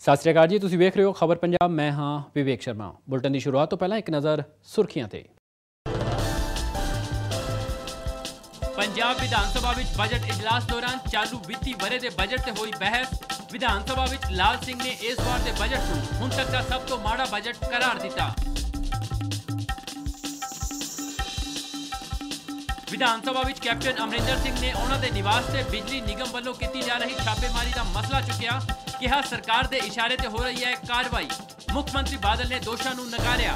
ਸਤਿ ਸ਼੍ਰੀ ਅਕਾਲ ਜੀ, ਤੁਸੀਂ ਵੇਖ ਰਹੇ ਹੋ ਖਬਰ ਪੰਜਾਬ। ਮੈਂ ਹਾਂ ਵਿਵੇਕ ਸ਼ਰਮਾ। ਬੁਲਟਨ ਦੀ ਸ਼ੁਰੂਆਤ ਤੋਂ ਪਹਿਲਾਂ ਇੱਕ ਨਜ਼ਰ ਸੁਰਖੀਆਂ ਤੇ। ਪੰਜਾਬ ਵਿਧਾਨ ਸਭਾ ਵਿੱਚ ਬਜਟ ਇਜਲਾਸ ਦੌਰਾਨ ਚਾਲੂ ਵਿੱਤੀ ਵਰ੍ਹੇ ਦੇ ਬਜਟ ਤੇ ਹੋਈ ਬਹਿਸ। ਵਿਧਾਨ ਸਭਾ ਵਿੱਚ ਲਾਲ ਸਿੰਘ ਨੇ ਇਸ ਵਾਰ ਦੇ ਬਜਟ ਨੂੰ ਹੁਣ ਤੱਕ ਦਾ ਸਭ ਤੋਂ ਮਾੜਾ ਬਜਟ ਕਰਾਰ ਦਿੱਤਾ। ਵਿਧਾਨ ਸਭਾ ਵਿੱਚ ਕੈਪਟਨ ਅਮਰਿੰਦਰ ਸਿੰਘ ਨੇ ਉਹਨਾਂ ਦੇ ਨਿਵਾਸ ਤੇ ਬਿਜਲੀ ਨਿਗਮ ਵੱਲੋਂ ਕੀਤੀ ਜਾ ਰਹੀ ਛਾਪੇਮਾਰੀ ਦਾ ਮਸਲਾ ਚੁੱਕਿਆ। ਕਿਹਾ ਸਰਕਾਰ ਦੇ ਇਸ਼ਾਰੇ ਤੇ ਹੋ ਰਹੀ ਹੈ ਕਾਰਵਾਈ। ਮੁੱਖ ਮੰਤਰੀ ਬਾਦਲ ਨੇ ਦੋਸ਼ਾਂ ਨੂੰ ਨਕਾਰਿਆ।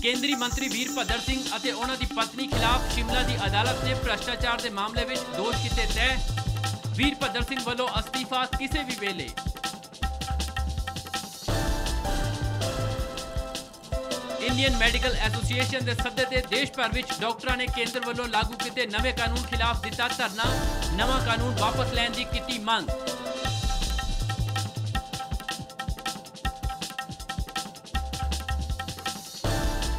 ਕੇਂਦਰੀ ਮੰਤਰੀ ਵੀਰਭੱਦਰ ਸਿੰਘ ਅਤੇ ਉਹਨਾਂ ਦੀ ਪਤਨੀ ਖਿਲਾਫ ਸ਼ਿਮਲਾ ਦੀ ਅਦਾਲਤ ਨੇ ਭ੍ਰਸ਼ਟਾਚਾਰ ਦੇ ਮਾਮਲੇ ਵਿੱਚ ਦੋਸ਼ ਕੀਤੇ ਤੈਅ। ਵੀਰਭੱਦਰ ਸਿੰਘ ਵੱਲੋਂ ਅਸਤੀਫਾ ਕਿਸੇ ਵੀ ਵੇਲੇ। ਇੰਡੀਅਨ ਮੈਡੀਕਲ ਐਸੋਸੀਏਸ਼ਨ ਦੇ ਸੱਦੇ ਤੇ ਦੇਸ਼ ਭਰ ਵਿੱਚ ਡਾਕਟਰਾਂ ਨੇ ਕੇਂਦਰ ਵੱਲੋਂ ਲਾਗੂ ਕੀਤੇ ਨਵੇਂ ਕਾਨੂੰਨ ਖਿਲਾਫ ਦਿੱਤਾ ਧਰਨਾ। ਨਵਾਂ ਕਾਨੂੰਨ ਵਾਪਸ ਲੈਣ ਦੀ ਕੀਤੀ ਮੰਗ।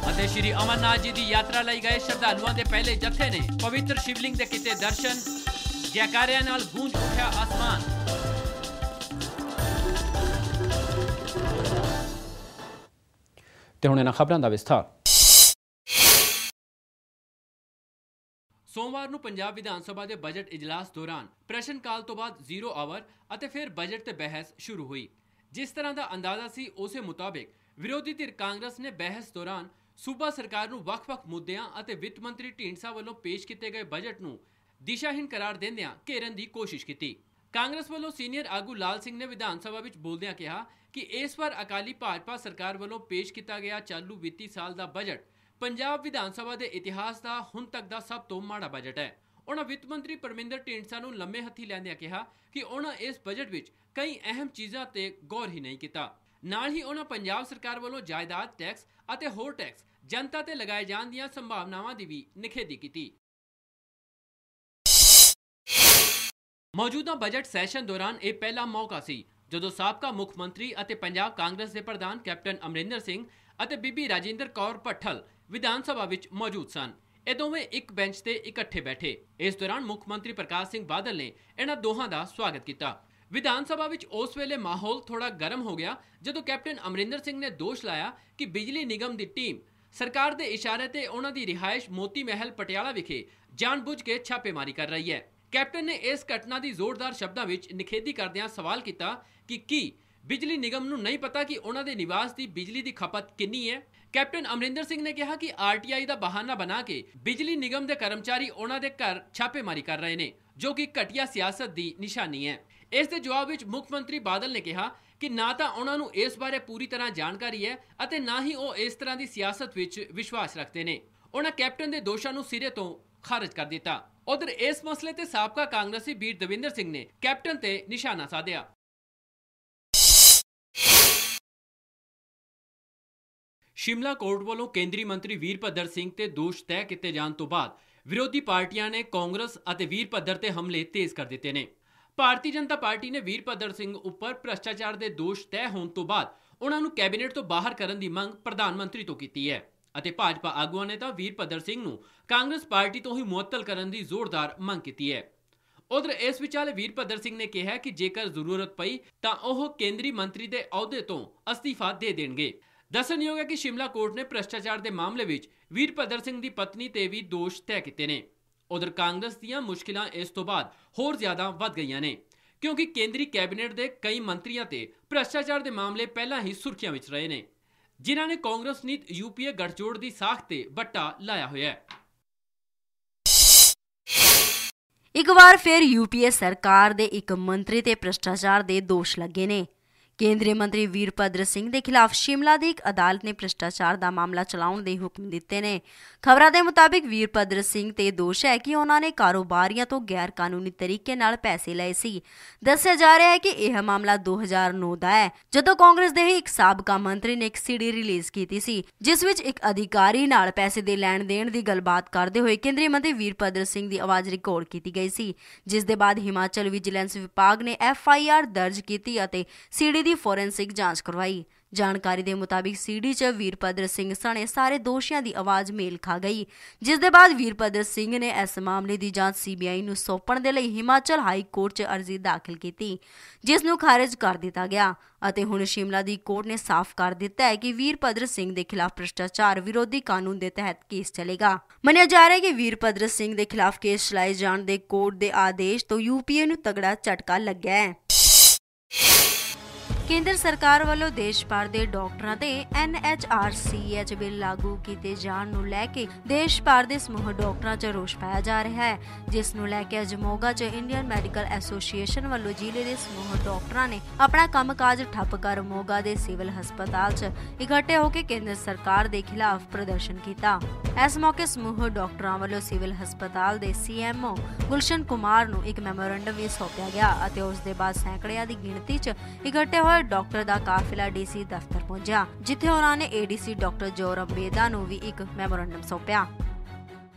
ਅਤੇ ਸ਼੍ਰੀ ਅਮਰਨਾਥ ਜੀ ਦੀ ਯਾਤਰਾ ਲਈ ਗਏ ਸ਼ਰਧਾਲੂਆਂ ਦੇ ਪਹਿਲੇ ਜੱਥੇ ਨੇ ਪਵਿੱਤਰ ਸ਼ਿਵਲਿੰਗ ਦੇ ਕੀਤੇ ਦਰਸ਼ਨ। ਜੈਕਾਰਿਆਂ ਨਾਲ ਗੂੰਜ ਉੱਠਿਆ ਆਸਮਾਨ। ਤੇ ਹੁਣ ਇਹਨਾਂ ਖਬਰਾਂ ਦਾ ਵਿਸਥਾਰ। ਸੋਮਵਾਰ ਨੂੰ ਪੰਜਾਬ ਵਿਧਾਨ ਸਭਾ ਦੇ ਬਜਟ ਇਜਲਾਸ ਦੌਰਾਨ ਪ੍ਰਸ਼ਨ ਕਾਲ ਤੋਂ ਬਾਅਦ 0 ਆਵਰ ਅਤੇ ਫਿਰ ਬਜਟ ਤੇ ਬਹਿਸ ਸ਼ੁਰੂ ਹੋਈ। ਜਿਸ ਤਰ੍ਹਾਂ ਦਾ ਅੰਦਾਜ਼ਾ ਸੀ ਉਸੇ ਮੁਤਾਬਿਕ ਵਿਰੋਧੀ ਧਿਰ ਕਾਂਗਰਸ ਨੇ ਬਹਿਸ ਦੌਰਾਨ ਸੂਬਾ ਸਰਕਾਰ ਨੂੰ ਵੱਖ-ਵੱਖ ਮੁੱਦਿਆਂ ਅਤੇ ਵਿੱਤ ਮੰਤਰੀ ਢੀਂਡਸਾ ਵੱਲੋਂ ਪੇਸ਼ ਕੀਤੇ ਗਏ ਬਜਟ ਨੂੰ ਦਿਸ਼ਾਹੀਨ ਕਰਾਰ ਦਿੰਦਿਆਂ ਘੇਰਨ ਦੀ ਕੋਸ਼ਿਸ਼ ਕੀਤੀ। ਕਾਂਗਰਸ ਵੱਲੋਂ ਸੀਨੀਅਰ ਆਗੂ ਲਾਲ ਸਿੰਘ ਨੇ ਵਿਧਾਨ ਸਭਾ ਵਿੱਚ ਬੋਲਦਿਆਂ ਕਿਹਾ ਕਿ ਇਸ ਵਾਰ ਅਕਾਲੀ ਭਾਜਪਾ ਸਰਕਾਰ ਵੱਲੋਂ ਪੇਸ਼ ਕੀਤਾ ਗਿਆ ਚਾਲੂ ਵਿੱਤੀ ਸਾਲ ਦਾ ਬਜਟ ਪੰਜਾਬ ਵਿਧਾਨ ਸਭਾ ਦੇ ਇਤਿਹਾਸ ਦਾ ਹੁਣ ਤੱਕ ਦਾ ਸਭ ਤੋਂ ਮਾੜਾ ਬਜਟ ਹੈ। ਉਹਨਾਂ ਵਿੱਤ ਮੰਤਰੀ ਪਰਮਿੰਦਰ ਢੀਂਡਸਾ ਨੂੰ ਲੰਮੇ ਹੱਥੀ ਲੈਂਦਿਆਂ ਕਿਹਾ ਕਿ ਉਹਨਾਂ ਇਸ ਬਜਟ ਵਿੱਚ ਕਈ ਅਹਿਮ ਚੀਜ਼ਾਂ ਤੇ ਗੌਰ ਹੀ ਨਹੀਂ ਕੀਤਾ। ਨਾਲ ਹੀ ਉਹਨਾਂ ਪੰਜਾਬ ਸਰਕਾਰ ਵੱਲੋਂ ਜਾਇਦਾਦ ਟੈਕਸ ਅਤੇ ਹੋਰ ਟੈਕਸ ਜਨਤਾ ਤੇ ਲਗਾਏ ਜਾਣ ਦੀਆਂ ਸੰਭਾਵਨਾਵਾਂ ਦੀ ਵੀ ਨਿਖੇਧੀ ਕੀਤੀ। ਮੌਜੂਦਾ ਬਜਟ ਸੈਸ਼ਨ ਦੌਰਾਨ ਇਹ ਪਹਿਲਾ ਮੌਕਾ ਸੀ ਜਦੋਂ ਸਾਬਕਾ ਮੁੱਖ ਮੰਤਰੀ ਅਤੇ ਪੰਜਾਬ ਕਾਂਗਰਸ ਦੇ ਪ੍ਰਧਾਨ ਕੈਪਟਨ ਅਮਰਿੰਦਰ ਸਿੰਘ ਅਤੇ ਬੀਬੀ ਰਾਜਿੰਦਰ ਕੌਰ ਭੱਠਲ ਵਿਧਾਨ ਸਭਾ ਵਿੱਚ ਮੌਜੂਦ ਸਨ। ਇਹ ਦੋਵੇਂ ਇੱਕ ਬੈਂਚ ਤੇ ਇਕੱਠੇ ਬੈਠੇ। ਇਸ ਦੌਰਾਨ ਮੁੱਖ ਮੰਤਰੀ ਪ੍ਰਕਾਸ਼ ਸਿੰਘ ਬਾਦਲ ਨੇ ਇਹਨਾਂ ਦੋਹਾਂ ਦਾ ਸਵਾਗਤ ਕੀਤਾ। ਵਿਧਾਨ ਸਭਾ ਵਿੱਚ ਉਸ ਵੇਲੇ ਮਾਹੌਲ ਥੋੜਾ ਗਰਮ ਹੋ ਗਿਆ ਜਦੋਂ ਕੈਪਟਨ ਅਮਰਿੰਦਰ ਸਿੰਘ ਨੇ ਦੋਸ਼ ਲਾਇਆ ਕਿ ਬਿਜਲੀ ਨਿਗਮ ਦੀ ਟੀਮ ਸਰਕਾਰ ਦੇ ਇਸ਼ਾਰੇ ਤੇ ਉਹਨਾਂ ਦੀ ਰਿਹਾਇਸ਼ ਮੋਤੀ ਮਹਿਲ ਪਟਿਆਲਾ ਵਿਖੇ ਜਾਣਬੁੱਝ ਕੇ ਛਾਪੇਮਾਰੀ ਕਰ ਰਹੀ ਹੈ। ਕੈਪਟਨ ਨੇ ਇਸ ਘਟਨਾ ਦੀ ਜ਼ੋਰਦਾਰ ਸ਼ਬਦਾਂ ਵਿੱਚ ਨਿਖੇਧੀ ਕਰਦਿਆਂ ਸਵਾਲ ਕੀਤਾ ਕਿ ਕੀ ਬਿਜਲੀ ਨਿਗਮ ਨੂੰ ਨਹੀਂ ਪਤਾ ਕਿ ਉਹਨਾਂ ਦੇ ਨਿਵਾਸ ਦੀ ਬਿਜਲੀ ਦੀ ਖਪਤ ਕਿੰਨੀ ਹੈ। ਕੈਪਟਨ ਅਮਰਿੰਦਰ ਸਿੰਘ ਨੇ ਕਿਹਾ ਕਿ ਆਰਟੀਆਈ ਦਾ ਬਹਾਨਾ ਬਣਾ ਕੇ ਬਿਜਲੀ ਨਿਗਮ ਦੇ ਕਰਮਚਾਰੀ ਉਹਨਾਂ ਦੇ ਘਰ ਛਾਪੇਮਾਰੀ ਕਰ ਰਹੇ ਨੇ, ਜੋ ਕਿ ਘਟੀਆ ਸਿਆਸਤ ਦੀ ਨਿਸ਼ਾਨੀ ਹੈ। ਇਸ ਦੇ ਜਵਾਬ ਵਿੱਚ ਮੁੱਖ ਮੰਤਰੀ ਬਾਦਲ ਨੇ ਕਿਹਾ ਕਿ ਨਾ ਤਾਂ ਉਹਨਾਂ ਨੂੰ ਇਸ ਬਾਰੇ ਪੂਰੀ ਤਰ੍ਹਾਂ ਜਾਣਕਾਰੀ ਹੈ ਅਤੇ ਨਾ ਹੀ ਉਹ ਇਸ ਤਰ੍ਹਾਂ ਦੀ ਸਿਆਸਤ ਵਿੱਚ ਵਿਸ਼ਵਾਸ ਰੱਖਦੇ ਨੇ। ਉਹਨਾਂ ਕੈਪਟਨ ਦੇ ਦੋਸ਼ਾਂ ਨੂੰ ਸਿਰੇ ਤੋਂ ਖਾਰਜ ਕਰ ਦਿੱਤਾ। ਉਧਰ ਇਸ ਮਸਲੇ ਤੇ ਸਾਬਕਾ ਕਾਂਗਰਸੀ ਵੀਰ ਦਵਿੰਦਰ ਸਿੰਘ ਨੇ ਕੈਪਟਨ ਤੇ ਨਿਸ਼ਾਨਾ ਸਾਧਿਆ। ਸ਼ਿਮਲਾ ਕੋਰਟ ਵੱਲੋਂ ਕੇਂਦਰੀ ਮੰਤਰੀ ਵੀਰਭੱਦਰ ਸਿੰਘ ਤੇ ਦੋਸ਼ ਤੈਅ ਕੀਤੇ ਜਾਣ ਤੋਂ ਬਾਅਦ ਵਿਰੋਧੀ ਪਾਰਟੀਆਂ ਨੇ ਕਾਂਗਰਸ ਅਤੇ ਵੀਰਭੱਦਰ ਤੇ ਹਮਲੇ ਤੇਜ਼ ਕਰ ਦਿੱਤੇ ਨੇ। ਭਾਰਤੀ ਜਨਤਾ ਪਾਰਟੀ ਨੇ ਵੀਰਭੱਦਰ ਸਿੰਘ ਉੱਪਰ ਭ੍ਰਸ਼ਟਾਚਾਰ ਦੇ ਦੋਸ਼ ਤੈਅ ਹੋਣ ਤੋਂ ਬਾਅਦ ਉਹਨਾਂ ਨੂੰ ਕੈਬਨਿਟ ਤੋਂ ਬਾਹਰ ਕਰਨ ਦੀ ਮੰਗ ਪ੍ਰਧਾਨ ਮੰਤਰੀ ਤੋਂ ਕੀਤੀ ਹੈ ਅਤੇ ਭਾਜਪਾ ਆਗੂਆਂ ਨੇ ਤਾਂ ਵੀਰਭੱਦਰ ਸਿੰਘ ਨੂੰ ਕਾਂਗਰਸ ਪਾਰਟੀ ਤੋਂ ਹੀ ਮੁਅੱਤਲ ਕਰਨ ਦੀ ਜ਼ੋਰਦਾਰ ਮੰਗ ਕੀਤੀ ਹੈ। ਉਧਰ ਇਸ ਵਿਚਾਲੇ ਵੀਰਭੱਦਰ ਸਿੰਘ ਨੇ ਕਿਹਾ ਕਿ ਜੇਕਰ ਜ਼ਰੂਰਤ ਪਈ ਤਾਂ ਉਹ ਕੇਂਦਰੀ ਮੰਤਰੀ ਦੇ ਅਹੁਦੇ ਤੋਂ ਅਸਤੀਫਾ ਦੇ ਦੇਣਗੇ। ਦੱਸਣਯੋਗ ਹੈ ਕਿ ਸ਼ਿਮਲਾ ਕੋਰਟ ਨੇ ਭ੍ਰਸ਼ਟਾਚਾਰ ਦੇ ਮਾਮਲੇ ਵਿੱਚ ਵੀਰਭੱਦਰ ਸਿੰਘ ਦੀ ਪਤਨੀ ਤੇ ਵੀ ਦੋਸ਼ ਤੈਅ ਕੀਤੇ ਨੇ। ਉਧਰ ਕਾਂਗਰਸ ਦੀਆਂ ਮੁਸ਼ਕਿਲਾਂ ਇਸ ਤੋਂ ਬਾਅਦ ਹੋਰ ਜ਼ਿਆਦਾ ਵੱਧ ਗਈਆਂ ਨੇ ਕਿਉਂਕਿ ਕੇਂਦਰੀ ਕੈਬਨਿਟ ਦੇ ਕਈ ਮੰਤਰੀਆਂ ਤੇ ਭ੍ਰਸ਼ਟਾਚਾਰ ਦੇ ਮਾਮਲੇ ਪਹਿਲਾਂ ਹੀ ਸੁਰਖੀਆਂ ਵਿੱਚ ਰਹੇ ਨੇ, ਜਿਨ੍ਹਾਂ ਨੇ ਕਾਂਗਰਸ ਨੀਤ ਯੂਪੀਏ ਗੱਠਜੋੜ ਦੀ ਸਾਖ ਤੇ ਬੱਟਾ ਲਾਇਆ ਹੋਇਆ ਹੈ। ਇੱਕ ਵਾਰ ਫਿਰ ਯੂਪੀਏ ਸਰਕਾਰ ਦੇ ਇੱਕ ਮੰਤਰੀ ਤੇ ਭ੍ਰਸ਼ਟਾਚਾਰ ਦੇ ਦੋਸ਼ ਲੱਗੇ ਨੇ। ਕੇਂਦਰੀ ਮੰਤਰੀ ਵੀਰਭੱਦਰ ਸਿੰਘ ਦੇ ਖਿਲਾਫ ਸ਼ਿਮਲਾ ਦੀ ਇੱਕ ਅਦਾਲਤ ਨੇ ਭ੍ਰਸ਼ਟਾਚਾਰ ਦਾ ਮਾਮਲਾ ਚਲਾਉਣ ਦੇ ਹੁਕਮ ਦਿੱਤੇ ਨੇ। ਖਬਰਾਂ ਦੇ ਮੁਤਾਬਿਕ ਵੀਰਭੱਦਰ ਸਿੰਘ ਤੇ ਦੋਸ਼ ਹੈ ਕਿ ਉਹਨਾਂ ਨੇ ਕਾਰੋਬਾਰੀਆਂ ਤੋਂ ਗੈਰ ਕਾਨੂੰਨੀ ਤਰੀਕੇ ਨਾਲ ਪੈਸੇ ਲਏ ਸੀ। ਦੱਸਿਆ ਜਾ ਰਿਹਾ ਹੈ ਕਿ ਇਹ ਮਾਮਲਾ 2009 ਦਾ ਹੈ, ਜਦੋਂ ਕਾਂਗਰਸ ਦੇ ਹੀ ਇੱਕ ਸਾਬਕਾ ਮੰਤਰੀ ਨੇ ਇੱਕ ਸੀਡੀ ਰਿਲੀਜ਼ ਕੀਤੀ ਸੀ, ਜਿਸ ਵਿੱਚ ਇੱਕ ਅਧਿਕਾਰੀ ਨਾਲ ਪੈਸੇ ਦੇ ਲੈਣ ਦੇਣ ਦੀ ਗੱਲਬਾਤ ਕਰਦੇ ਹੋਏ ਕੇਂਦਰੀ ਮੰਤਰੀ ਵੀਰਭੱਦਰ ਸਿੰਘ ਦੀ ਆਵਾਜ਼ ਰਿਕਾਰਡ ਕੀਤੀ ਗਈ ਸੀ, ਜਿਸ ਦੇ ਬਾਅਦ ਹਿਮਾਚਲ ਵਿਜੀਲੈਂਸ ਵਿਭਾਗ ਨੇ FIR ਦਰਜ ਕੀਤੀ ਅਤੇ ਸੀਡੀ ਦੀ ਫੋਰੈਂਸਿਕ ਜਾਂਚ ਕਰਵਾਈ। ਜਾਣਕਾਰੀ ਦੇ ਮੁਤਾਬਿਕ ਸੀਡੀ 'ਚ ਵੀਰਭੱਦਰ ਸਿੰਘ ਸਣੇ ਸਾਰੇ ਦੋਸ਼ੀਆਂ ਦੀ ਆਵਾਜ਼ ਮੇਲ ਖਾ ਗਈ, ਜਿਸ ਦੇ ਬਾਅਦ ਵੀਰਭੱਦਰ ਸਿੰਘ ਨੇ ਇਸ ਮਾਮਲੇ ਦੀ ਜਾਂਚ CBI ਨੂੰ ਸੌਂਪਣ ਦੇ ਲਈ ਹਿਮਾਚਲ ਹਾਈ ਕੋਰਟ 'ਚ ਅਰਜ਼ੀ ਦਾਖਲ ਕੀਤੀ, ਜਿਸ ਨੂੰ ਖਾਰਜ ਕਰ ਦਿੱਤਾ ਗਿਆ ਅਤੇ ਹੁਣ ਸ਼ਿਮਲਾ ਦੀ ਕੋਰਟ ਨੇ ਸਾਫ਼ ਕਰ ਦਿੱਤਾ ਹੈ ਕਿ ਵੀਰਭੱਦਰ ਸਿੰਘ ਦੇ ਖਿਲਾਫ ਭ੍ਰਿਸ਼ਟਾਚਾਰ ਵਿਰੋਧੀ ਕਾਨੂੰਨ ਦੇ ਤਹਿਤ ਕੇਸ ਚੱਲੇਗਾ। ਮੰਨਿਆ ਜਾ ਰਿਹਾ ਹੈ ਕਿ ਵੀਰਭੱਦਰ ਸਿੰਘ ਦੇ ਖਿਲਾਫ ਕੇਸ ਚਲਾਏ ਜਾਣ ਦੇ ਕੋਰਟ ਦੇ ਆਦੇਸ਼ ਤੋਂ UPA ਨੂੰ ਤਗੜਾ ਝਟਕਾ ਲੱਗਿਆ ਹੈ। ਕੇਂਦਰ ਸਰਕਾਰ ਵੱਲੋਂ ਦੇਸ਼ ਭਰ ਦੇ ਡਾਕਟਰਾਂ ਤੇ NHRCH ਬਿੱਲ ਲਾਗੂ ਕੀਤੇ ਜਾਣ ਨੂੰ ਲੈ ਕੇ ਦੇਸ਼ ਭਰ ਦੇ ਸਮੂਹ ਡਾਕਟਰਾਂ 'ਚ ਰੋਸ ਪਾਇਆ ਜਾ ਰਿਹਾ ਹੈ, ਜਿਸ ਨੂੰ ਲੈ ਕੇ ਅੱਜ ਮੋਗਾ 'ਚ ਇੰਡੀਅਨ ਮੈਡੀਕਲ ਐਸੋਸੀਏਸ਼ਨ ਵੱਲੋਂ ਜ਼ਿਲ੍ਹੇ ਦੇ ਸਮੂਹ ਡਾਕਟਰਾਂ ਨੇ ਆਪਣਾ ਕੰਮਕਾਜ ਠੱਪ ਕਰ ਮੋਗਾ ਦੇ ਸਿਵਲ ਹਸਪਤਾਲ 'ਚ ਇਕੱਠੇ ਹੋ ਕੇ ਕੇਂਦਰ ਸਰਕਾਰ ਦੇ ਖਿਲਾਫ ਪ੍ਰਦਰਸ਼ਨ ਕੀਤਾ। ਇਸ ਮੌਕੇ ਸਮੂਹ ਡਾਕਟਰਾਂ ਵੱਲੋਂ ਸਿਵਲ ਹਸਪਤਾਲ ਦੇ CMO ਗੁਲਸ਼ਨ ਕੁਮਾਰ ਨੂੰ ਇੱਕ ਮੈਮੋਰੰਡਮ ਵੀ ਸੌਂਪਿਆ ਗਿਆ ਅਤੇ ਉਸ ਦੇ ਬਾਅਦ ਸੈਂਕੜਿਆਂ ਦੀ ਗਿਣਤੀ 'ਚ ਇਕੱਠੇ ਹੋਏ ਡਾਕਟਰ ਦਾ ਕਾਫਿਲਾ DC ਦਫ਼ਤਰ ਪਹੁੰਚਿਆ, ਜਿੱਥੇ ਉਹਨਾਂ ਨੇ ADC ਡਾਕਟਰ ਜੋਰਮ ਬੇਦਾ ਨੂੰ ਵੀ ਇੱਕ ਮੈਮੋਰੰਡਮ ਸੌਂਪਿਆ।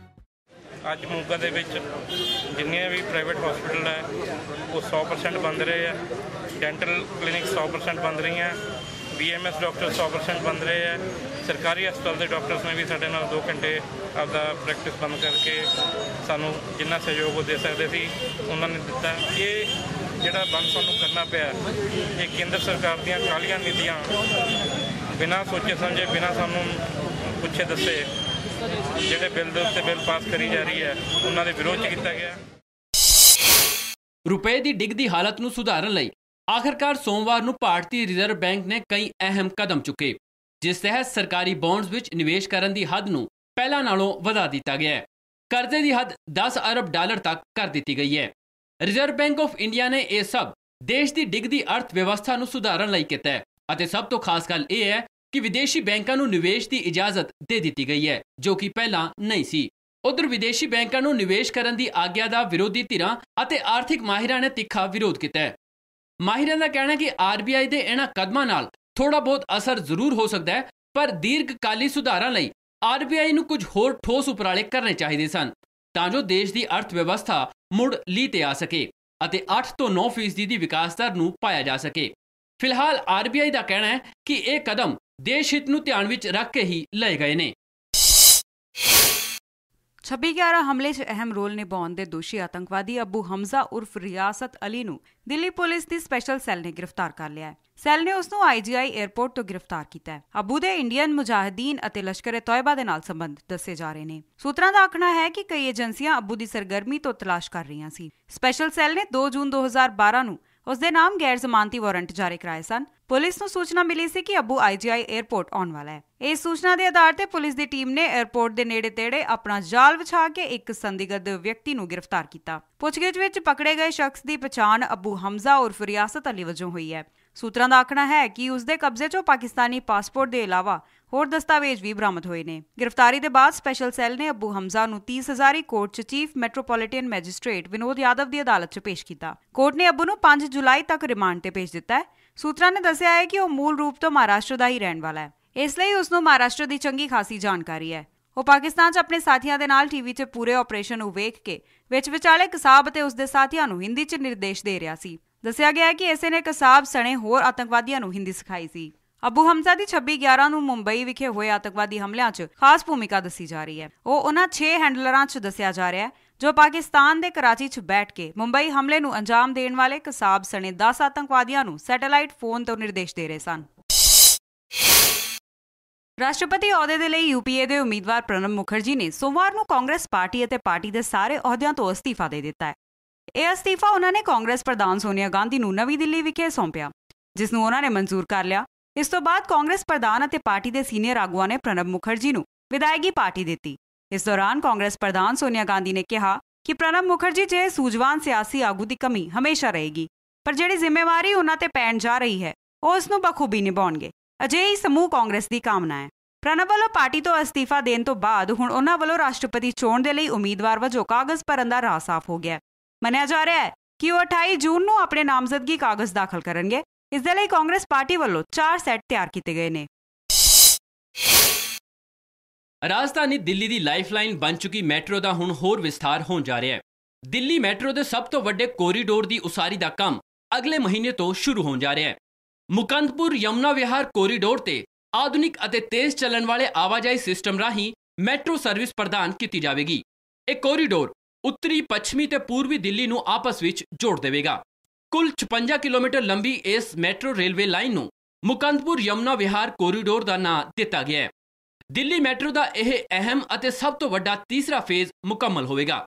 ਅੱਜ ਮੋਗਾ ਦੇ ਵਿੱਚ ਜਿੰਨੀਆਂ ਵੀ ਪ੍ਰਾਈਵੇਟ ਹਸਪੀਟਲ ਹੈ ਉਹ 100% ਬੰਦ ਰਹੇ ਆ, ਡੈਂਟਲ ਕਲੀਨਿਕ 100% ਬੰਦ ਰਹੀਆਂ, BMS ਡਾਕਟਰ 100% ਬੰਦ ਰਹੇ ਆ। ਸਰਕਾਰੀ ਹਸਪਤਾਲ ਦੇ ਡਾਕਟਰਸ ਨੇ ਵੀ ਸਾਡੇ ਨਾਲ 2 ਘੰਟੇ ਆਪਦਾ ਪ੍ਰੈਕਟਿਸ ਬੰਦ ਕਰਕੇ ਸਾਨੂੰ ਜਿੰਨਾ ਸਹਿਯੋਗ ਉਹ ਦੇ ਸਕਦੇ ਸੀ ਉਹਨਾਂ ਨੇ ਦਿੱਤਾ। ਇਹ ਜਿਹੜਾ ਬੰਦ ਸਾਨੂੰ ਕਰਨਾ ਪਿਆ ਇਹ ਕੇਂਦਰ ਸਰਕਾਰ ਦੀਆਂ ਕਾਲੀਆਂ ਨੀਤੀਆਂ ਬਿਨਾਂ ਸੋਚੇ ਸਮਝੇ, ਬਿਨਾਂ ਸਾਨੂੰ ਪੁੱਛੇ ਦੱਸੇ ਜਿਹੜੇ ਬਿੱਲ ਦੇ ਉੱਤੇ ਬਿੱਲ ਪਾਸ ਕਰੀ ਜਾ ਰਹੀ ਹੈ ਉਹਨਾਂ ਦੇ ਵਿਰੋਧ 'ਚ ਕੀਤਾ ਗਿਆ। ਰੁਪਏ ਦੀ ਡਿੱਗਦੀ ਹਾਲਤ ਨੂੰ ਸੁਧਾਰਨ ਲਈ ਆਖਰਕਾਰ ਸੋਮਵਾਰ ਨੂੰ ਭਾਰਤੀ ਰਿਜ਼ਰਵ ਬੈਂਕ ਨੇ ਕਈ ਅਹਿਮ ਕਦਮ ਚੁੱਕੇ, ਜਿਸ ਤਹਿਤ ਸਰਕਾਰੀ ਬੌਂਡਸ ਵਿੱਚ ਨਿਵੇਸ਼ ਕਰਨ ਦੀ ਹੱਦ ਨੂੰ ਪਹਿਲਾਂ ਨਾਲੋਂ ਵਧਾ ਦਿੱਤਾ ਗਿਆ ਹੈ। ਕਰਜ਼ੇ ਦੀ ਹੱਦ $10 ਅਰਬ ਤੱਕ ਕਰ ਦਿੱਤੀ ਗਈ ਹੈ। ਰਿਜ਼ਰਵ ਬੈਂਕ ਆਫ ਇੰਡੀਆ ਨੇ ਇਹ ਸਭ ਦੇਸ਼ ਦੀ ਡਿੱਗਦੀ ਅਰਥ ਵਿਵਸਥਾ ਨੂੰ ਸੁਧਾਰਨ ਲਈ ਕੀਤਾ ਹੈ ਅਤੇ ਸਭ ਤੋਂ ਖਾਸ ਗੱਲ ਇਹ ਹੈ ਕਿ ਵਿਦੇਸ਼ੀ ਬੈਂਕਾਂ ਨੂੰ ਨਿਵੇਸ਼ ਦੀ ਇਜਾਜ਼ਤ ਦੇ ਦਿੱਤੀ ਗਈ ਹੈ, ਜੋ ਕਿ ਪਹਿਲਾਂ ਨਹੀਂ ਸੀ। ਉਧਰ ਵਿਦੇਸ਼ੀ ਬੈਂਕਾਂ ਨੂੰ ਨਿਵੇਸ਼ ਕਰਨ ਦੀ ਆਗਿਆ ਦਾ ਵਿਰੋਧੀ ਧਿਰਾਂ ਅਤੇ ਆਰਥਿਕ ਮਾਹਿਰਾਂ ਨੇ ਤਿੱਖਾ ਵਿਰੋਧ ਕੀਤਾ ਹੈ। ਮਾਹਿਰਾਂ ਦਾ ਕਹਿਣਾ ਹੈ ਕਿ RBI ਦੇ ਇਹਨਾਂ ਕਦਮਾਂ ਨਾਲ ਥੋੜਾ ਬਹੁਤ ਅਸਰ ਜ਼ਰੂਰ ਹੋ ਸਕਦਾ ਹੈ, ਪਰ ਦੀਰਘਕਾਲੀ ਸੁਧਾਰਾਂ ਲਈ RBI ਨੂੰ ਕੁਝ ਹੋਰ ਠੋਸ ਉਪਰਾਲੇ ਕਰਨੇ ਚਾਹੀਦੇ ਸਨ ਤਾਂ ਜੋ ਦੇਸ਼ ਦੀ ਅਰਥ ਵਿਵਸਥਾ ਮੁੜ ਲੀਹ ਤੇ ਆ ਸਕੇ ਅਤੇ 8 ਤੋਂ 9% ਦੀ ਵਿਕਾਸ ਦਰ ਨੂੰ ਪਾਇਆ ਜਾ ਸਕੇ। ਫਿਲਹਾਲ RBI ਦਾ ਕਹਿਣਾ ਹੈ ਕਿ ਇਹ ਕਦਮ ਦੇਸ਼ ਹਿੱਤ ਨੂੰ ਧਿਆਨ ਵਿੱਚ ਰੱਖ ਕੇ ਹੀ ਲਏ ਗਏ ਨੇ। 26/11 ਹਮਲੇ 'ਚ ਅਹਿਮ ਰੋਲ ਨਿਭਾਉਣ ਦੇ ਦੋਸ਼ੀ ਆਤੰਕਵਾਦੀ ਅਬੂ ਹਮਜ਼ਾ ਉਰਫ ਰਿਆਸਤ ਅਲੀ ਨੂੰ ਦਿੱਲੀ ਪੁਲਿਸ ਦੀ ਸਪੈਸ਼ਲ ਸੈੱਲ ਨੇ ਗ੍ਰਿਫਤਾਰ ਕਰ ਲਿਆ ਹੈ। ਸੈੱਲ ਨੇ ਉਸ ਨੂੰ IGI 에ਅਰਪੋਰਟ ਤੋਂ ਗ੍ਰਿਫਤਾਰ ਕੀਤਾ ਹੈ। ਅਬੂ ਦੇ ਇੰਡੀਅਨ ਮੁਜਾਹਿਦੀਨ ਅਤੇ ਲਸ਼ਕਰ-ਏ-ਤੌਇਬਾ ਦੇ ਨਾਲ ਸੰਬੰਧ ਦੱਸੇ ਜਾ ਰਹੇ ਨੇ। ਸੂਤਰਾਂ ਦਾ ਆਖਣਾ ਹੈ ਕਿ ਕਈ ਏਜੰਸੀਆਂ ਅਬੂ ਦੀ ਸਰਗਰਮੀ ਤੋਂ ਤਲਾਸ਼ ਕਰ ਰਹੀਆਂ ਸੀ। ਸਪੈਸ਼ਲ ਸੈੱਲ ਨੇ 2 ਜੂਨ 2012 ਨੂੰ ਉਸ ਦੇ ਨਾਮ ਗੈਰ ਜ਼ਮਾਨਤੀ ਵਾਰੰਟ ਜਾਰੀ ਕਰਾਏ ਸਨ। ਪੁਲਿਸ ਨੂੰ ਸੂਚਨਾ ਮਿਲੀ ਸੀ ਕਿ ਅਬੂ IGI 에ਅਰਪੋਰਟ ਆਉਣ ਵਾਲਾ ਹੈ। ਇਸ ਸੂਚਨਾ ਦੇ ਆਧਾਰ ਤੇ ਪੁਲਿਸ ਦੀ ਟੀਮ ਨੇ 에ਅਰਪੋਰਟ ਦੇ ਨੇੜੇ-ਤੇੜੇ ਆਪਣਾ ਜਾਲ ਵਿਛਾ ਕੇ ਇੱਕ ਸੰਦਿਗਧ ਵਿਅਕਤੀ ਨੂੰ ਗ੍ਰਿਫਤਾਰ ਕੀਤਾ। ਪੁੱਛਗਿੱਛ ਵਿੱਚ ਪਕੜੇ ਗਏ ਸ਼ਖਸ ਦੀ ਪਛਾਣ ਅਬੂ ਹਮਜ਼ਾ ਉਰਫ ਰਿਆਸਤ ਅਲੀ ਵਜੋਂ ਹੋਈ ਹੈ। ਸੂਤਰਾਂ ਦਾ ਆਖਣਾ ਹੈ ਕਿ ਉਸ ਦੇ ਕਬਜ਼ੇ 'ਚੋਂ ਪਾਕਿਸਤਾਨੀ ਪਾਸਪੋਰਟ ਦੇ ਇਲਾਵਾ ਹੋਰ ਦਸਤਾਵੇਜ਼ ਵੀ ਬਰਾਮਦ ਹੋਏ ਨੇ। ਗ੍ਰਿਫਤਾਰੀ ਦੇ ਬਾਅਦ ਸਪੈਸ਼ਲ ਸੈੱਲ ਨੇ ਅਬੂ ਹਮਜ਼ਾ ਨੂੰ 30 ਹਜ਼ਾਰੀ ਕੋਰਟ 'ਚ chief metropolitan magistrate Vinod Yadav ਦੀ ਅਦਾਲਤ 'ਚ ਪੇਸ਼ ਕੀਤਾ। ਕੋਰਟ ਨੇ ਅਬੂ ਨੂੰ 5 ਜੁਲਾਈ ਤੱਕ ਰਿਮਾਂਡ ਤੇ ਭੇਜ ਦਿੱਤਾ ਹੈ। ਸੂਤਰਾਂ ਨੇ ਦੱਸਿਆ ਹੈ ਕਿ ਉਹ ਮੂਲ ਰੂਪ ਤੋਂ ਮਹਾਰਾਸ਼ਟਰ ਦਾ ਹੀ ਰਹਿਣ ਵਾਲਾ ਹੈ, ਇਸ ਲਈ ਉਸ ਨੂੰ ਮਹਾਰਾਸ਼ਟਰ ਦੀ ਚੰਗੀ ਖਾਸੀ ਜਾਣਕਾਰੀ ਹੈ। ਉਹ ਪਾਕਿਸਤਾਨ 'ਚ ਆਪਣੇ ਸਾਥੀਆਂ ਦੇ ਨਾਲ TV 'ਚ ਪੂਰੇ ਆਪਰੇਸ਼ਨ ਨੂੰ ਵੇਖ ਕੇ ਵਿੱਚ ਵਿਚਾਲੇ ਕਸਾਬ ਅਤੇ ਉਸ ਦੇ ਸਾਥੀਆਂ ਨੂੰ ਹਿੰਦੀ 'ਚ ਨਿਰਦੇਸ਼ ਦੇ ਰਿਹਾ ਸੀ। ਦੱਸਿਆ ਗਿਆ ਹੈ ਕਿ ਇਸੇ ਨੇ ਕਸਾਬ ਸਣੇ ਹੋਰ ਆਤੰਕਵਾਦੀਆਂ ਨੂੰ ਹਿੰਦੀ ਸਿਖਾਈ ਸੀ। ਅਬੂ ਹਮਜ਼ਾ ਦੀ 26/11 ਨੂੰ ਮੁੰਬਈ ਵਿਖੇ ਹੋਏ ਆਤੰਕਵਾਦੀ ਹਮਲਿਆਂ 'ਚ ਖਾਸ ਭੂਮਿਕਾ ਦੱਸੀ ਜਾ ਰਹੀ ਹੈ। ਉਹ ਉਹਨਾਂ 6 ਹੈਂਡਲਰਾਂ 'ਚ ਦੱਸਿਆ ਜਾ ਰਿਹਾ ਹੈ ਜੋ ਪਾਕਿਸਤਾਨ ਦੇ ਕਰਾਚੀ 'ਚ ਬੈਠ ਕੇ ਮੁੰਬਈ ਹਮਲੇ ਨੂੰ ਅੰਜਾਮ ਦੇਣ ਵਾਲੇ ਕਸਾਬ ਸਣੇ 10 ਆਤੰਕਵਾਦੀਆਂ ਨੂੰ ਸੈਟੇਲਾਈਟ ਫੋਨ ਤੋਂ ਨਿਰਦੇਸ਼ ਦੇ ਰਹੇ ਸਨ। ਰਾਸ਼ਟਰਪਤੀ ਅਹੁਦੇ ਦੇ ਲਈ UPA ਦੇ ਉਮੀਦਵਾਰ ਪ੍ਰਣਬ ਮੁਖਰਜੀ ਨੇ ਸੋਮਵਾਰ ਨੂੰ ਕਾਂਗਰਸ ਪਾਰਟੀ ਅਤੇ ਪਾਰਟੀ ਦੇ ਸਾਰੇ ਅਹੁਦਿਆਂ ਤੋਂ ਅਸਤੀਫਾ ਦੇ ਦਿੱਤਾ ਹੈ। ਇਹ ਅਸਤੀਫਾ ਉਹਨਾਂ ਨੇ ਕਾਂਗਰਸ ਪ੍ਰਧਾਨ ਸੋਨੀਆ ਗਾਂਧੀ ਨੂੰ ਨਵੀਂ ਦਿੱਲੀ ਵਿਖੇ ਸੌਂਪਿਆ, ਜਿਸ ਨੂੰ ਉਹਨਾਂ ਨੇ ਮਨਜ਼ੂਰ ਕਰ ਲਿਆ। ਇਸ ਤੋਂ ਬਾਅਦ ਕਾਂਗਰਸ ਪ੍ਰਧਾਨ ਅਤੇ ਪਾਰਟੀ ਦੇ ਸੀਨੀਅਰ ਆਗੂਆਂ ਨੇ ਪ੍ਰਣਬ ਮੁਖਰਜੀ ਨੂੰ ਵਿਦਾਇਗੀ ਪਾਰਟੀ ਦਿੱਤੀ। ਇਸ ਦੌਰਾਨ ਕਾਂਗਰਸ ਪ੍ਰਧਾਨ ਸੋਨੀਆ ਗਾਂਧੀ ਨੇ ਕਿਹਾ ਕਿ ਪ੍ਰਣਬ ਮੁਖਰਜੀ ਜਿਹੇ ਸੂਝਵਾਨ ਸਿਆਸੀ ਆਗੂ ਦੀ ਕਮੀ ਹਮੇਸ਼ਾ ਰਹੇਗੀ, ਪਰ ਜਿਹੜੀ ਜ਼ਿੰਮੇਵਾਰੀ ਉਹਨਾਂ ਤੇ ਪੈਣ ਜਾ ਰਹੀ ਹੈ ਉਹ ਉਸ ਨੂੰ ਬਖੂਬੀ ਨਿਭਾਉਣਗੇ। ਅਜਿਹੀ ਸਮੂਹ ਕਾਂਗਰਸ ਦੀ ਕਾਮਨਾ ਹੈ। ਪ੍ਰਣਬ ਵੱਲੋਂ ਪਾਰਟੀ ਤੋਂ ਅਸਤੀਫਾ ਦੇਣ ਤੋਂ ਬਾਅਦ ਹੁਣ ਉਹਨਾਂ ਵੱਲੋਂ ਰਾਸ਼ਟਰਪਤੀ ਚੋਣ ਦੇ ਲਈ ਉਮੀਦਵਾਰ ਵਜੋਂ ਕਾਗਜ਼ ਭਰਨ ਦਾ ਰਾਹ ਸਾਫ਼ ਹੋ ਗਿਆ। ਮੰਨਿਆ ਜਾ ਰਿਹਾ ਹੈ ਕਿ ਉਹ 28 ਜੂਨ ਨੂੰ ਆਪਣੇ ਨਾਮਜ਼ਦਗੀ ਕਾਗਜ਼ ਦਾਖਲ ਕਰਨਗੇ। ਇਸ ਦੇ ਲਈ ਕਾਂਗਰਸ ਪਾਰਟੀ ਵੱਲੋਂ 4 ਸੈੱਟ ਤਿਆਰ ਕੀਤੇ ਗਏ ਨੇ। ਰਾਜਧਾਨੀ ਦਿੱਲੀ ਦੀ ਲਾਈਫਲਾਈਨ ਬਣ ਚੁੱਕੀ ਮੈਟਰੋ ਦਾ ਹੁਣ ਹੋਰ ਵਿਸਥਾਰ ਹੋਣ ਜਾ ਰਿਹਾ ਹੈ। ਦਿੱਲੀ ਮੈਟਰੋ ਦੇ ਸਭ ਤੋਂ ਵੱਡੇ ਕੋਰੀਡੋਰ ਦੀ ਉਸਾਰੀ ਦਾ ਕੰਮ ਅਗਲੇ ਮਹੀਨੇ ਤੋਂ ਸ਼ੁਰੂ ਹੋਣ ਜਾ ਰਿਹਾ ਹੈ। ਮੁਕੰਦਪੁਰ ਯਮੁਨਾ ਵਿਹਾਰ ਕੋਰੀਡੋਰ ਤੇ ਆਧੁਨਿਕ ਅਤੇ ਤੇਜ਼ ਚੱਲਣ ਵਾਲੇ ਆਵਾਜਾਈ ਸਿਸਟਮ ਰਾਹੀਂ ਮੈਟਰੋ ਸਰਵਿਸ ਪ੍ਰਦਾਨ ਕੀਤੀ ਜਾਵੇਗੀ। ਇਹ ਕੋਰੀਡੋਰ ਉੱਤਰੀ, ਪੱਛਮੀ ਤੇ ਪੂਰਬੀ ਦਿੱਲੀ ਨੂੰ ਆਪਸ ਵਿੱਚ ਜੋੜ ਦੇਵੇਗਾ। ਕੁੱਲ 56 ਕਿਲੋਮੀਟਰ ਲੰਬੀ ਇਸ ਮੈਟਰੋ ਰੇਲਵੇ ਲਾਈਨ ਨੂੰ ਮੁਕੰਦਪੁਰ ਯਮੁਨਾ ਵਿਹਾਰ ਕੋਰੀਡੋਰ ਦਾ ਨਾਂ ਦਿੱਤਾ ਗਿਆ ਹੈ। ਦਿੱਲੀ ਮੈਟਰੋ ਦਾ ਇਹ ਅਹਿਮ ਅਤੇ ਸਭ ਤੋਂ ਵੱਡਾ ਤੀਸਰਾ ਫੇਜ਼ ਮੁਕੰਮਲ ਹੋਵੇਗਾ।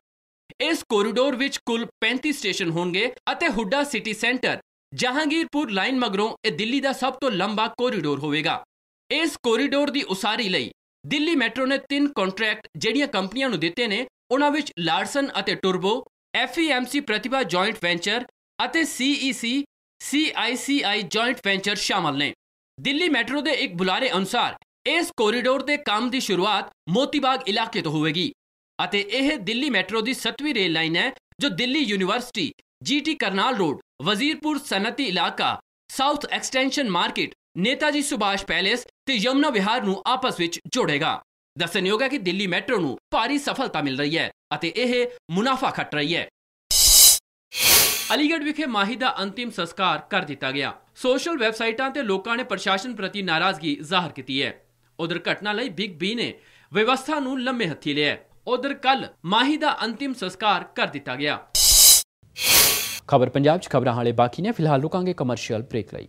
ਇਸ ਕੋਰੀਡੋਰ ਵਿੱਚ ਕੁੱਲ 35 ਸਟੇਸ਼ਨ ਹੋਣਗੇ ਅਤੇ ਹੁੱਡਾ ਸਿਟੀ ਸੈਂਟਰ ਜਹਾਂਗੀਰਪੁਰ ਲਾਈਨ ਮਗਰੋਂ ਇਹ ਦਿੱਲੀ ਦਾ ਸਭ ਤੋਂ ਲੰਬਾ ਕੋਰੀਡੋਰ ਹੋਵੇਗਾ। ਇਸ ਕੋਰੀਡੋਰ ਦੀ ਉਸਾਰੀ ਲਈ ਦਿੱਲੀ ਮੈਟਰੋ ਨੇ 3 ਕੰਟਰੈਕਟ ਜਿਹੜੀਆਂ ਕੰਪਨੀਆਂ ਨੂੰ ਦਿੱਤੇ ਨੇ, ਉਹਨਾਂ ਵਿੱਚ ਲਾਰਸਨ ਅਤੇ ਟੁਰਬੋ, FEMC ਪ੍ਰਤਿਭਾ ਜੁਆਇੰਟ ਵੈਂਚਰ ਅਤੇ CEC CICI ਜੁਆਇੰਟ ਵੈਂਚਰ ਸ਼ਾਮਲ ਨੇ। ਦਿੱਲੀ ਮੈਟਰੋ ਦੇ ਇੱਕ ਬੁਲਾਰੇ ਅਨੁਸਾਰ ਇਸ ਕੋਰੀਡੋਰ ਦੇ ਕੰਮ ਦੀ ਸ਼ੁਰੂਆਤ ਮੋਤੀਬਾਗ ਇਲਾਕੇ ਤੋਂ ਹੋਵੇਗੀ ਅਤੇ ਇਹ ਦਿੱਲੀ ਮੈਟਰੋ ਦੀ 7ਵੀਂ ਰੇਲ ਲਾਈਨ ਹੈ ਜੋ Delhi university, GT Karnal road, Wazirpur ਸਨਅਤੀ ਇਲਾਕਾ, south extension market, Netaji Subhash palace ਤੇ ਯਮੁਨਾ ਵਿਹਾਰ ਨੂੰ ਆਪਸ ਵਿੱਚ ਜੋੜੇਗਾ। ਦੱਸਣਯੋਗ ਹੈ ਕਿ ਦਿੱਲੀ ਮੈਟਰੋ ਨੂੰ ਭਾਰੀ ਸਫਲਤਾ ਮਿਲ ਰਹੀ ਹੈ ਅਤੇ ਇਹ ਮੁਨਾਫਾ ਖੱਟ ਰਹੀ ਹੈ। ਅਲੀਗੜ੍ਹ ਵਿਖੇ ਮਾਹੀ ਦਾ ਅੰਤਿਮ ਸੰਸਕਾਰ ਕਰ ਦਿੱਤਾ ਗਿਆ। ਸੋਸ਼ਲ ਵੈਬਸਾਈਟਾਂ ਤੇ ਲੋਕਾਂ ਨੇ ਪ੍ਰਸ਼ਾਸਨ ਪ੍ਰਤੀ ਨਾਰਾਜ਼ਗੀ ਜ਼ਾਹਰ ਕੀਤੀ ਹੈ। ਉਧਰ ਘਟਨਾ ਲਈ ਬਿਗ ਬੀ ਨੇ ਵਿਵਸਥਾ ਨੂੰ ਲੰਮੇ ਹੱਥੀ ਲਿਆ। ਉਧਰ ਕੱਲ ਮਾਹੀ ਦਾ ਅੰਤਿਮ ਸੰਸਕਾਰ ਕਰ ਦਿੱਤਾ ਗਿਆ। ਖਬਰ ਪੰਜਾਬ 'ਚ ਖਬਰਾਂ ਹਾਲੇ ਬਾਕੀ ਨੇ। ਫਿਲਹਾਲ ਰੁਕਾਂਗੇ ਕਮਰਸ਼ੀਅਲ ਬ੍ਰੇਕ ਲਈ।